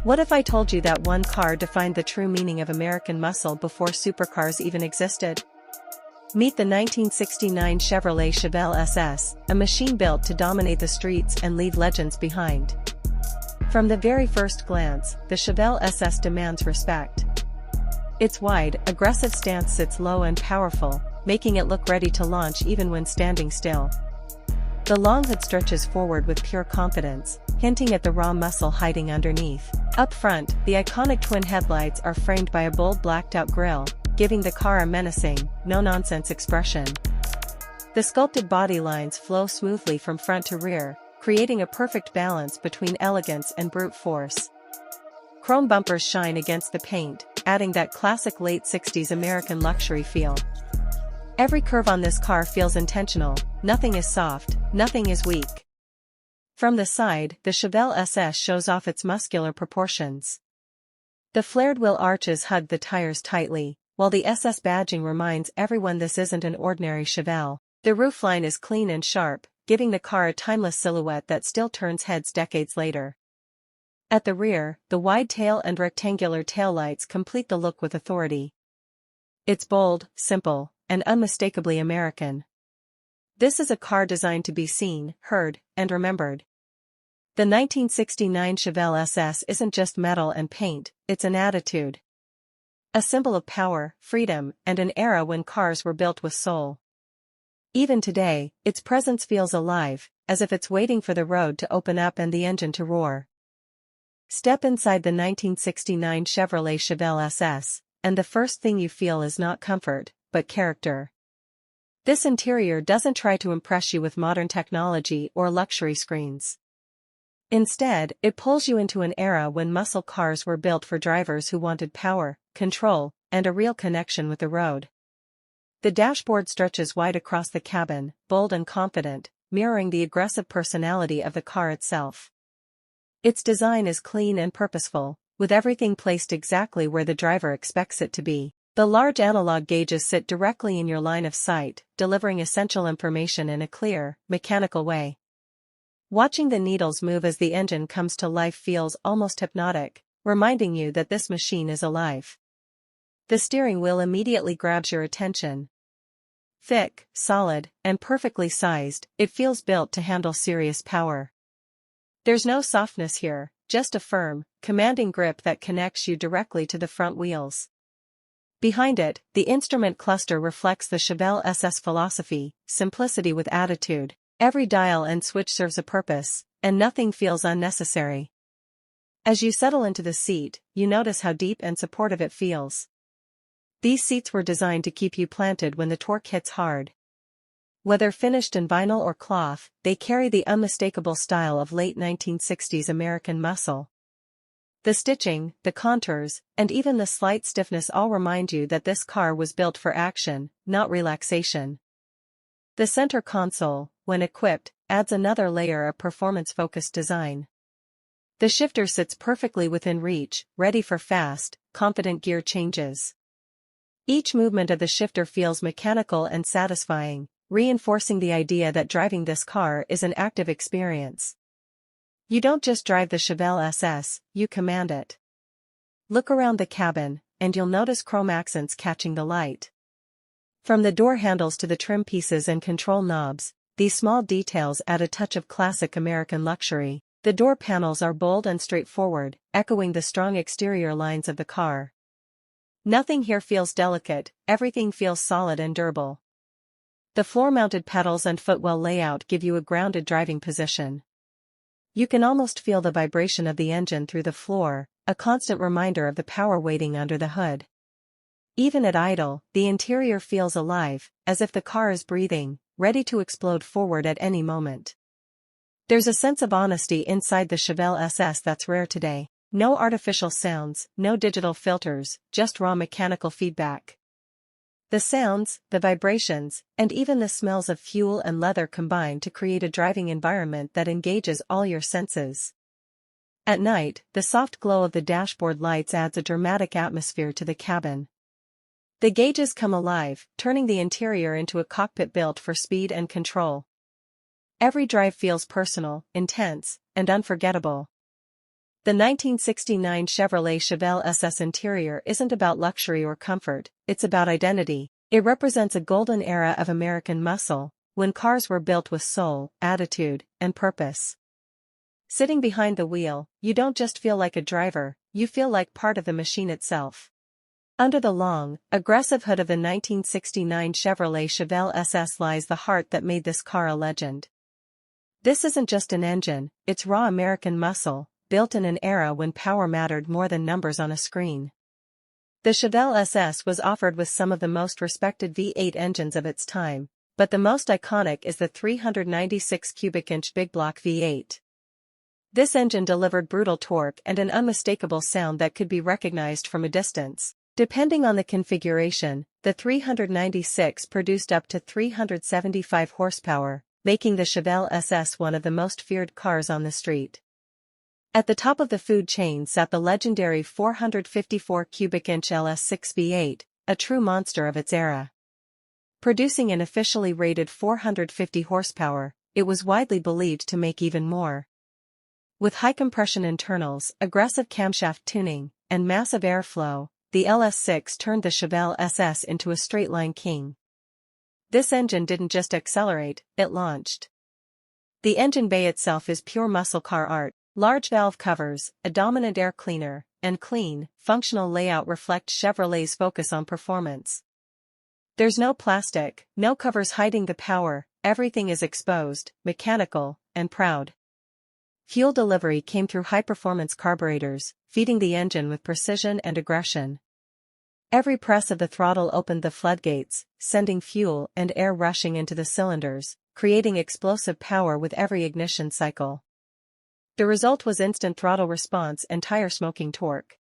What if I told you that one car defined the true meaning of American muscle before supercars even existed? Meet the 1969 Chevrolet Chevelle SS, a machine built to dominate the streets and leave legends behind. From the very first glance, the Chevelle SS demands respect. Its wide, aggressive stance sits low and powerful, making it look ready to launch even when standing still. The long hood stretches forward with pure confidence, hinting at the raw muscle hiding underneath. Up front, the iconic twin headlights are framed by a bold blacked-out grille, giving the car a menacing, no-nonsense expression. The sculpted body lines flow smoothly from front to rear, creating a perfect balance between elegance and brute force. Chrome bumpers shine against the paint, adding that classic late 60s American luxury feel. Every curve on this car feels intentional, nothing is soft, nothing is weak. From the side, the Chevelle SS shows off its muscular proportions. The flared wheel arches hug the tires tightly, while the SS badging reminds everyone this isn't an ordinary Chevelle. The roofline is clean and sharp, giving the car a timeless silhouette that still turns heads decades later. At the rear, the wide tail and rectangular taillights complete the look with authority. It's bold, simple, and unmistakably American. This is a car designed to be seen, heard, and remembered. The 1969 Chevelle SS isn't just metal and paint, it's an attitude. A symbol of power, freedom, and an era when cars were built with soul. Even today, its presence feels alive, as if it's waiting for the road to open up and the engine to roar. Step inside the 1969 Chevrolet Chevelle SS, and the first thing you feel is not comfort, but character. This interior doesn't try to impress you with modern technology or luxury screens. Instead, it pulls you into an era when muscle cars were built for drivers who wanted power, control, and a real connection with the road. The dashboard stretches wide across the cabin, bold and confident, mirroring the aggressive personality of the car itself. Its design is clean and purposeful, with everything placed exactly where the driver expects it to be. The large analog gauges sit directly in your line of sight, delivering essential information in a clear, mechanical way. Watching the needles move as the engine comes to life feels almost hypnotic, reminding you that this machine is alive. The steering wheel immediately grabs your attention. Thick, solid, and perfectly sized, it feels built to handle serious power. There's no softness here, just a firm, commanding grip that connects you directly to the front wheels. Behind it, the instrument cluster reflects the Chevelle SS philosophy, simplicity with attitude. Every dial and switch serves a purpose, and nothing feels unnecessary. As you settle into the seat, you notice how deep and supportive it feels. These seats were designed to keep you planted when the torque hits hard. Whether finished in vinyl or cloth, they carry the unmistakable style of late 1960s American muscle. The stitching, the contours, and even the slight stiffness all remind you that this car was built for action, not relaxation. The center console, when equipped, adds another layer of performance-focused design. The shifter sits perfectly within reach, ready for fast, confident gear changes. Each movement of the shifter feels mechanical and satisfying, reinforcing the idea that driving this car is an active experience. You don't just drive the Chevelle SS, you command it. Look around the cabin, and you'll notice chrome accents catching the light. From the door handles to the trim pieces and control knobs, these small details add a touch of classic American luxury. The door panels are bold and straightforward, echoing the strong exterior lines of the car. Nothing here feels delicate, everything feels solid and durable. The floor-mounted pedals and footwell layout give you a grounded driving position. You can almost feel the vibration of the engine through the floor, a constant reminder of the power waiting under the hood. Even at idle, the interior feels alive, as if the car is breathing, ready to explode forward at any moment. There's a sense of honesty inside the Chevelle SS that's rare today. No artificial sounds, no digital filters, just raw mechanical feedback. The sounds, the vibrations, and even the smells of fuel and leather combine to create a driving environment that engages all your senses. At night, the soft glow of the dashboard lights adds a dramatic atmosphere to the cabin. The gauges come alive, turning the interior into a cockpit built for speed and control. Every drive feels personal, intense, and unforgettable. The 1969 Chevrolet Chevelle SS interior isn't about luxury or comfort, it's about identity. It represents a golden era of American muscle, when cars were built with soul, attitude, and purpose. Sitting behind the wheel, you don't just feel like a driver, you feel like part of the machine itself. Under the long, aggressive hood of the 1969 Chevrolet Chevelle SS lies the heart that made this car a legend. This isn't just an engine, it's raw American muscle, built in an era when power mattered more than numbers on a screen. The Chevelle SS was offered with some of the most respected V8 engines of its time, but the most iconic is the 396 cubic inch big block V8. This engine delivered brutal torque and an unmistakable sound that could be recognized from a distance. Depending on the configuration, the 396 produced up to 375 horsepower, making the Chevelle SS one of the most feared cars on the street. At the top of the food chain sat the legendary 454 cubic inch LS6 V8, a true monster of its era. Producing an officially rated 450 horsepower, it was widely believed to make even more. With high compression internals, aggressive camshaft tuning, and massive airflow, the LS6 turned the Chevelle SS into a straight-line king. This engine didn't just accelerate, it launched. The engine bay itself is pure muscle car art. Large valve covers, a dominant air cleaner, and clean, functional layout reflect Chevrolet's focus on performance. There's no plastic, no covers hiding the power, everything is exposed, mechanical, and proud. Fuel delivery came through high-performance carburetors, feeding the engine with precision and aggression. Every press of the throttle opened the floodgates, sending fuel and air rushing into the cylinders, creating explosive power with every ignition cycle. The result was instant throttle response and tire-smoking torque.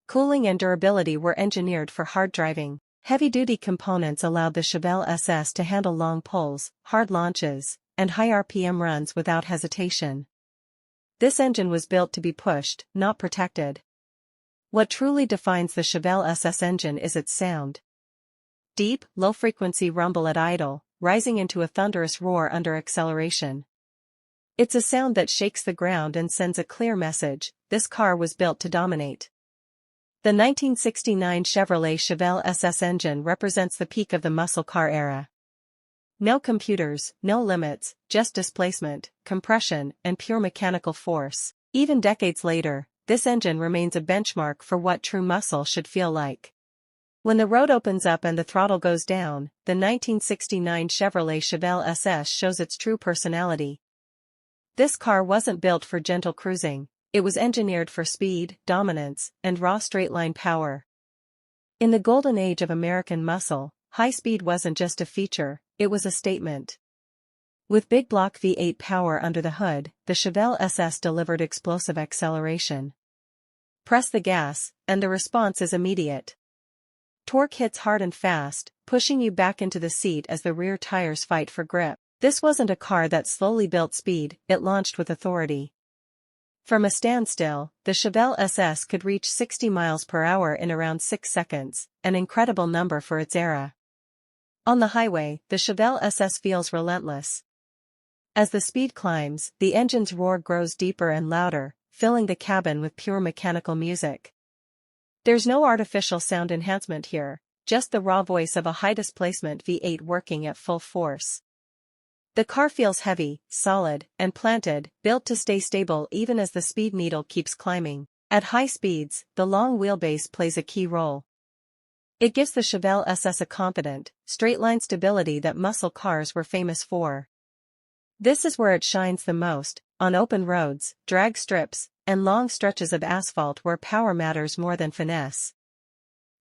Cooling and durability were engineered for hard driving. Heavy-duty components allowed the Chevelle SS to handle long pulls, hard launches, and high RPM runs without hesitation. This engine was built to be pushed, not protected. What truly defines the Chevelle SS engine is its sound. Deep, low-frequency rumble at idle, rising into a thunderous roar under acceleration. It's a sound that shakes the ground and sends a clear message: this car was built to dominate. The 1969 Chevrolet Chevelle SS engine represents the peak of the muscle car era. No computers, no limits, just displacement, compression, and pure mechanical force. Even decades later, this engine remains a benchmark for what true muscle should feel like. When the road opens up and the throttle goes down, the 1969 Chevrolet Chevelle SS shows its true personality. This car wasn't built for gentle cruising, it was engineered for speed, dominance, and raw straight-line power. In the golden age of American muscle, high speed wasn't just a feature, it was a statement. With big block V8 power under the hood, the Chevelle SS delivered explosive acceleration. Press the gas, and the response is immediate. Torque hits hard and fast, pushing you back into the seat as the rear tires fight for grip. This wasn't a car that slowly built speed, it launched with authority. From a standstill, the Chevelle SS could reach 60 miles per hour in around 6 seconds, an incredible number for its era. On the highway, the Chevelle SS feels relentless. As the speed climbs, the engine's roar grows deeper and louder, filling the cabin with pure mechanical music. There's no artificial sound enhancement here, just the raw voice of a high-displacement V8 working at full force. The car feels heavy, solid, and planted, built to stay stable even as the speed needle keeps climbing. At high speeds, the long wheelbase plays a key role. It gives the Chevelle SS a confident, straight-line stability that muscle cars were famous for. This is where it shines the most, on open roads, drag strips, and long stretches of asphalt where power matters more than finesse.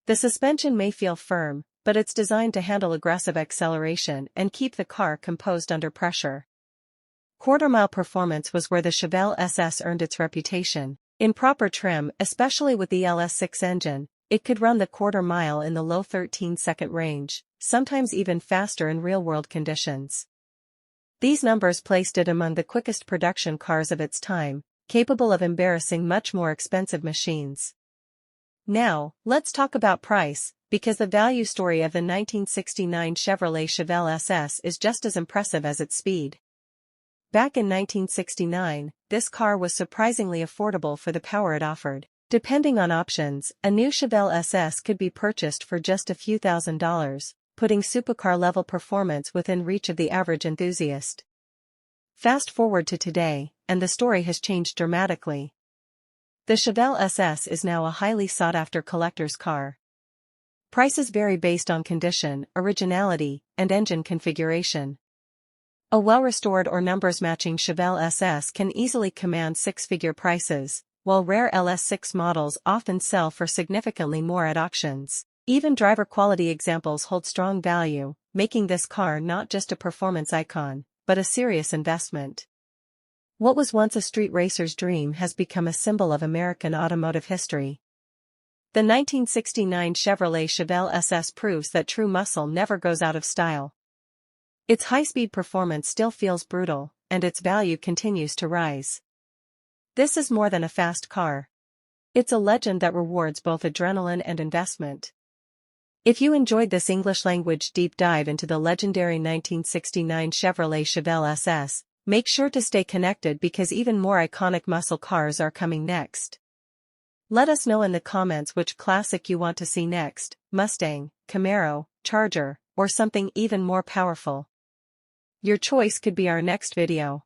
The suspension may feel firm, but it's designed to handle aggressive acceleration and keep the car composed under pressure. Quarter-mile performance was where the Chevelle SS earned its reputation. In proper trim, especially with the LS6 engine, it could run the quarter mile in the low 13-second range, sometimes even faster in real-world conditions. These numbers placed it among the quickest production cars of its time, capable of embarrassing much more expensive machines. Now, let's talk about price, because the value story of the 1969 Chevrolet Chevelle SS is just as impressive as its speed. Back in 1969, this car was surprisingly affordable for the power it offered. Depending on options, a new Chevelle SS could be purchased for just a few $1,000s, putting supercar-level performance within reach of the average enthusiast. Fast forward to today, and the story has changed dramatically. The Chevelle SS is now a highly sought-after collector's car. Prices vary based on condition, originality, and engine configuration. A well-restored or numbers-matching Chevelle SS can easily command six-figure prices, while rare LS6 models often sell for significantly more at auctions. Even driver-quality examples hold strong value, making this car not just a performance icon, but a serious investment. What was once a street racer's dream has become a symbol of American automotive history. The 1969 Chevrolet Chevelle SS proves that true muscle never goes out of style. Its high-speed performance still feels brutal, and its value continues to rise. This is more than a fast car. It's a legend that rewards both adrenaline and investment. If you enjoyed this English-language deep dive into the legendary 1969 Chevrolet Chevelle SS, make sure to stay connected because even more iconic muscle cars are coming next. Let us know in the comments which classic you want to see next: Mustang, Camaro, Charger, or something even more powerful. Your choice could be our next video.